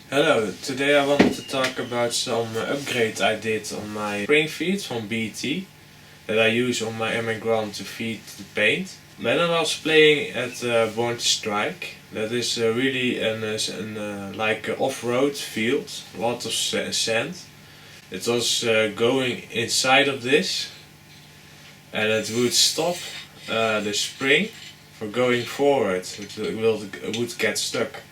Hello, today I wanted to talk about some upgrades I did on my spring feed from BTV that I use on my emigrant to feed the paint. When I was playing at Born to Strike, that is really like an off-road field, a lot of sand. It was going inside of this and it would stop the spring for going forward. It would get stuck.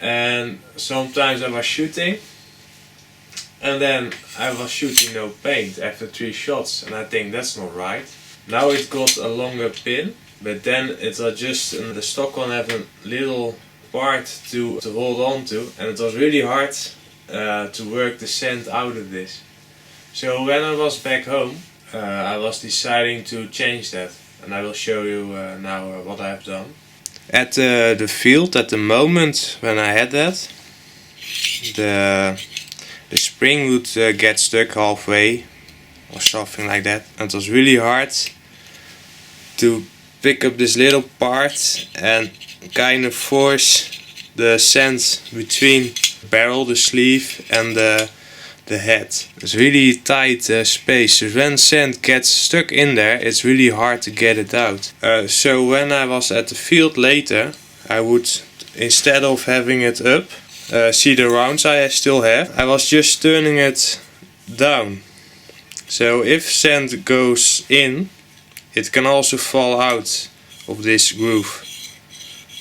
And sometimes I was shooting and then I was shooting no paint after 3 shots, and I think that's not right. Now it got a longer pin, but then it was just the stock one had a little part to hold on to, and it was really hard to work the sand out of this. So when I was back home I was deciding to change that, and I will show you now what I have done. At the field, at the moment when I had that, the spring would get stuck halfway or something like that, and it was really hard to pick up this little part and kind of force the sand between the barrel, the sleeve and the head. It's really tight space, so when sand gets stuck in there it's really hard to get it out. So when I was at the field later, I would, instead of having it up, see the rounds I still have, I was just turning it down. So if sand goes in, it can also fall out of this groove,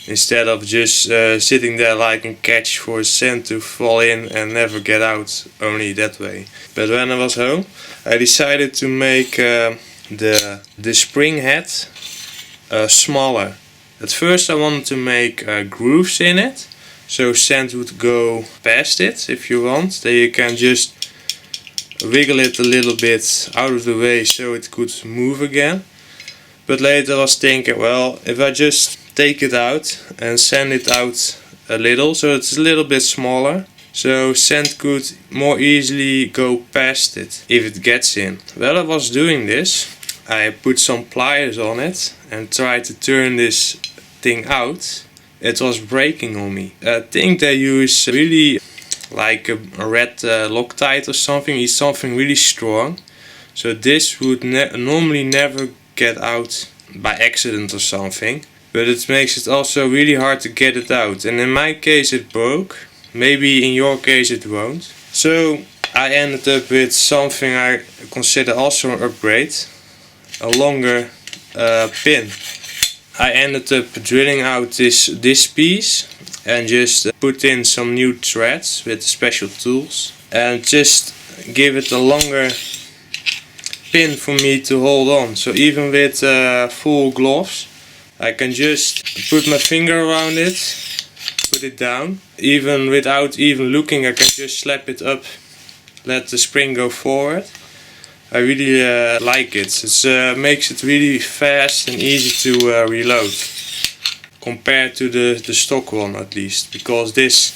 instead of just sitting there like a catch for sand to fall in and never get out, only that way. But when I was home, I decided to make the spring head smaller. At first I wanted to make grooves in it, so sand would go past it if you want. Then you can just wiggle it a little bit out of the way so it could move again. But later I was thinking, well, if I just take it out and sand it out a little, so it's a little bit smaller, so sand could more easily go past it if it gets in. While I was doing this, I put some pliers on it and tried to turn this thing out. It was breaking on me. I think they use really like a red Loctite or something. It's something really strong, so this would normally never get out by accident or something, but it makes it also really hard to get it out, and in my case it broke. Maybe in your case it won't. So I ended up with something I consider also an upgrade, a longer pin. I ended up drilling out this piece and just put in some new threads with special tools and just give it a longer pin for me to hold on. So even with full gloves I can just put my finger around it, put it down. Even without even looking, I can just slap it up, let the spring go forward. I really like it. It makes it really fast and easy to reload compared to the stock one, at least, because this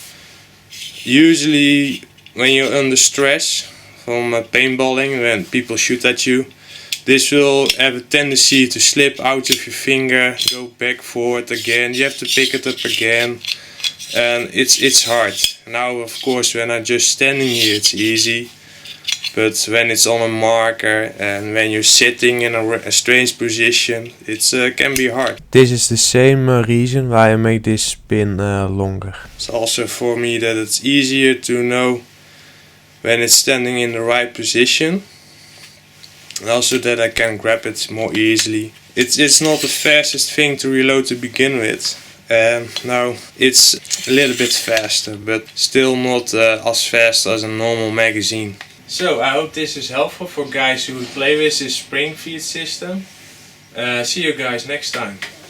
usually when you're under stress from paintballing, when people shoot at you, this will have a tendency to slip out of your finger, go back forward again, you have to pick it up again, and it's hard. Now of course when I'm just standing here it's easy, but when it's on a marker and when you're sitting in a strange position, it can be hard. This is the same reason why I make this pin longer. It's also for me that it's easier to know when it's standing in the right position, and also that I can grab it more easily. It's not the fastest thing to reload to begin with, and now it's a little bit faster, but still not as fast as a normal magazine. So I hope this is helpful for guys who play with this spring feed system. See you guys next time.